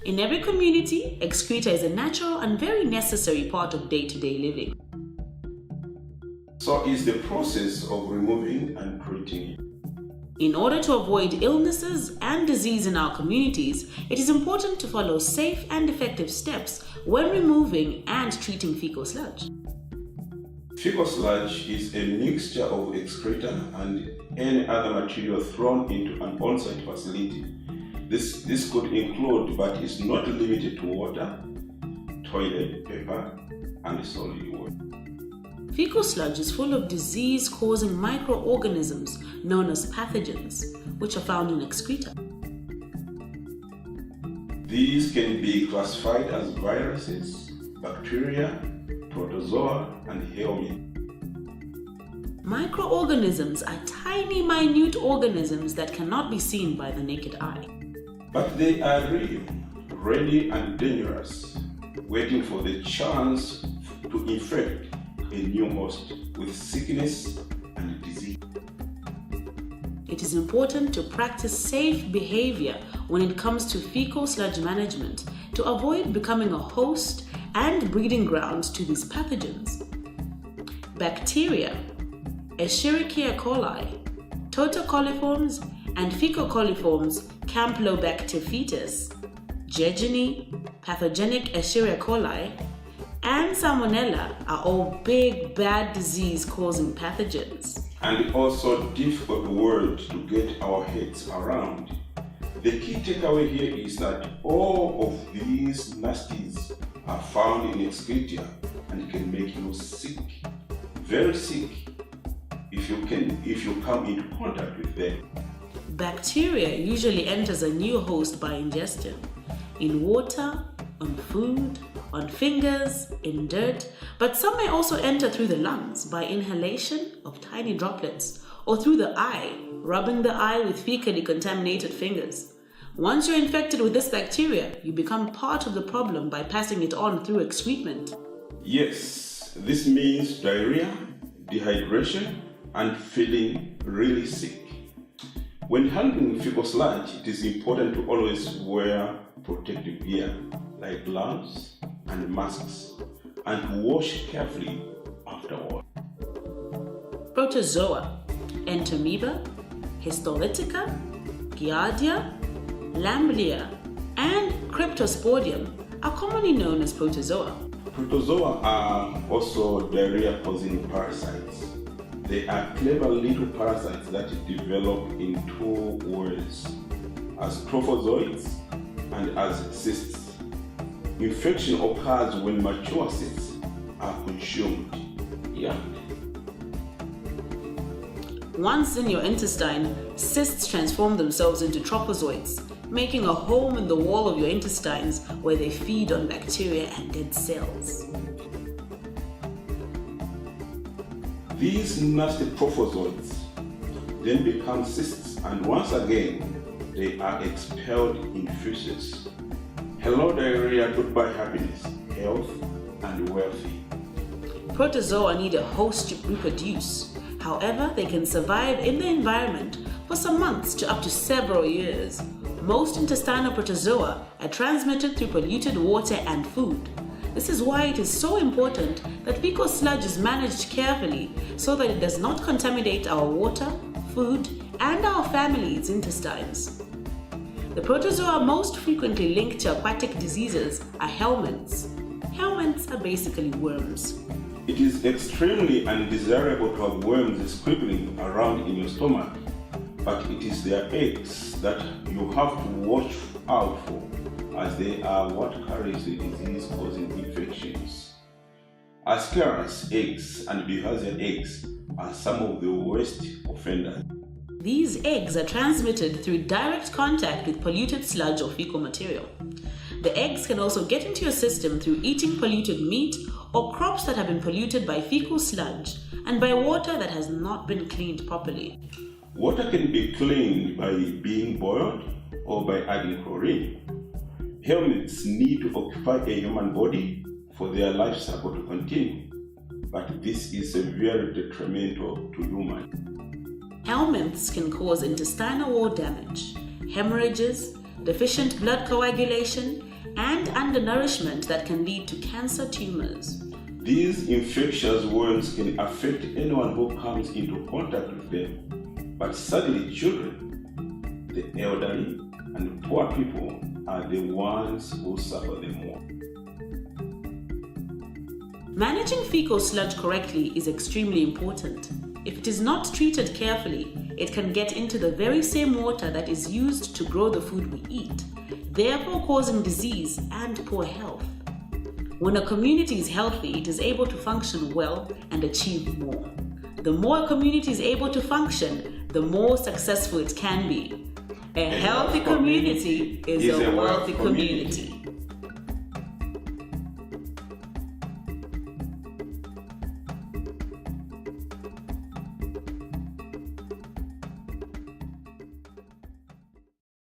In every community, excreta is a natural and very necessary part of day-to-day living. So is the process of removing and treating it. In order to avoid illnesses and disease in our communities, it is important to follow safe and effective steps when removing and treating fecal sludge. Fecal sludge is a mixture of excreta and any other material thrown into an on-site facility. This could include, but is not limited to, water, toilet paper, and solid waste. Fecal sludge is full of disease-causing microorganisms known as pathogens, which are found in excreta. These can be classified as viruses, bacteria, protozoa, and helminths. Microorganisms are tiny, minute organisms that cannot be seen by the naked eye. But they are real, ready, and dangerous, waiting for the chance to infect a new host with sickness and disease. It is important to practice safe behavior when it comes to fecal sludge management to avoid becoming a host and breeding grounds to these pathogens. Bacteria, Escherichia coli, Coliforms, and fecal coliforms, Campylobacter fetus, Giardia, pathogenic Escherichia coli, and Salmonella are all big, bad disease-causing pathogens. And also difficult word to get our heads around. The key takeaway here is that all of these nasties are found in excreta and can make you sick, very sick, if you come into contact with them. Bacteria usually enters a new host by ingestion, in water, on food, on fingers, in dirt, but some may also enter through the lungs by inhalation of tiny droplets, or through the eye, rubbing the eye with fecally contaminated fingers. Once you're infected with this bacteria, you become part of the problem by passing it on through excrement. Yes, this means diarrhea, dehydration, and feeling really sick. When handling fecal sludge, it is important to always wear protective gear like gloves and masks, and to wash carefully afterward. Protozoa, Entamoeba, Histolytica, Giardia, Lamblia, and Cryptosporidium are commonly known as protozoa. Protozoa are also diarrhea-causing parasites. They are clever little parasites that develop in two ways, as trophozoites and as cysts. Infection occurs when mature cysts are consumed. Once in your intestine, cysts transform themselves into trophozoites, making a home in the wall of your intestines where they feed on bacteria and dead cells. These nasty trophozoites then become cysts, and once again they are expelled in feces. Hello diarrhea, goodbye happiness, health, and wealthy. Protozoa need a host to reproduce. However, they can survive in the environment for some months to up to several years. Most intestinal protozoa are transmitted through polluted water and food. This is why it is so important that fecal sludge is managed carefully so that it does not contaminate our water, food, and our family's intestines. The protozoa most frequently linked to aquatic diseases are helminths. Helminths are basically worms. It is extremely undesirable to have worms squiggling around in your stomach, but it is their eggs that you have to watch out for, as they are what carries the disease-causing infections. Ascaris eggs and Bilharzia eggs are some of the worst offenders. These eggs are transmitted through direct contact with polluted sludge or fecal material. The eggs can also get into your system through eating polluted meat or crops that have been polluted by fecal sludge and by water that has not been cleaned properly. Water can be cleaned by being boiled or by adding chlorine. Helminths need to occupy a human body for their life cycle to continue, but this is severely detrimental to humans. Helminths can cause intestinal wall damage, hemorrhages, deficient blood coagulation, and undernourishment that can lead to cancer tumors. These infectious worms can affect anyone who comes into contact with them, but sadly children, the elderly, and poor people are the ones who suffer the most. Managing fecal sludge correctly is extremely important. If it is not treated carefully, it can get into the very same water that is used to grow the food we eat, therefore causing disease and poor health. When a community is healthy, it is able to function well and achieve more. The more a community is able to function, the more successful it can be. A healthy community is a wealthy community.